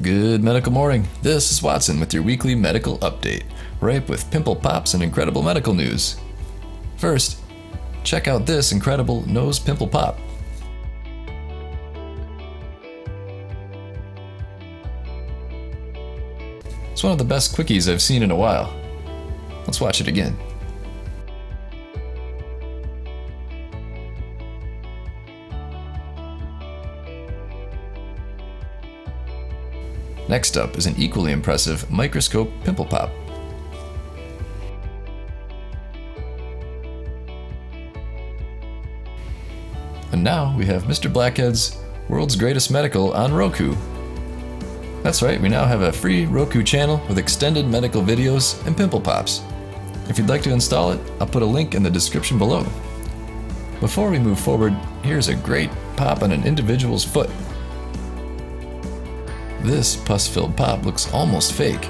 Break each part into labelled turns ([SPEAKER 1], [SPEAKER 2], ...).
[SPEAKER 1] Good medical morning. This is Watson with your weekly medical update, ripe with pimple pops and incredible medical news. First, check out this incredible nose pimple pop. It's one of the best quickies I've seen in a while. Let's watch it again. Next up is an equally impressive microscope pimple pop. And now we have Mr. Blackheads' World's Greatest Medical on Roku. That's right, we now have a free Roku channel with extended medical videos and pimple pops. If you'd like to install it, I'll put a link in the description below. Before we move forward, here's a great pop on an individual's foot. This pus-filled pop looks almost fake.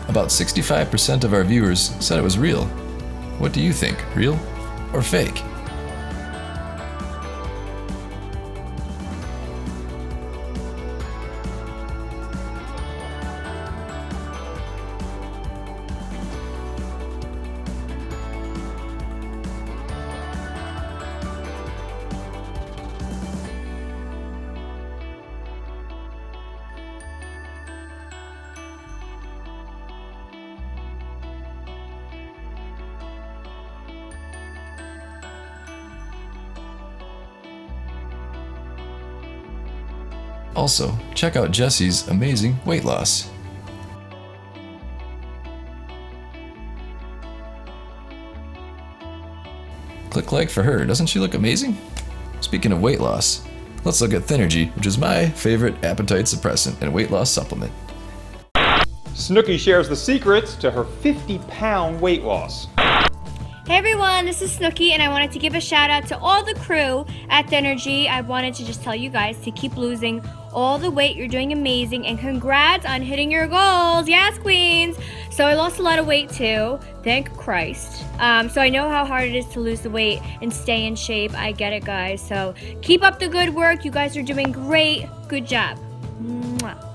[SPEAKER 1] About 65% of our viewers said it was real. What do you think, real or fake? Also, check out Jessie's amazing weight loss. Click like for her, doesn't she look amazing? Speaking of weight loss, let's look at Thynergy, which is my favorite appetite suppressant and weight loss supplement.
[SPEAKER 2] Snooki shares the secrets to her 50-pound weight loss.
[SPEAKER 3] Hey everyone, this is Snooki and I wanted to give a shout out to all the crew at Thynergy. I wanted to just tell you guys to keep losing all the weight. You're doing amazing and congrats on hitting your goals. Yes, queens. So I lost a lot of weight too. Thank Christ. So I know how hard it is to lose the weight and stay in shape. I get it, guys. So keep up the good work. You guys are doing great. Good job. Mwah.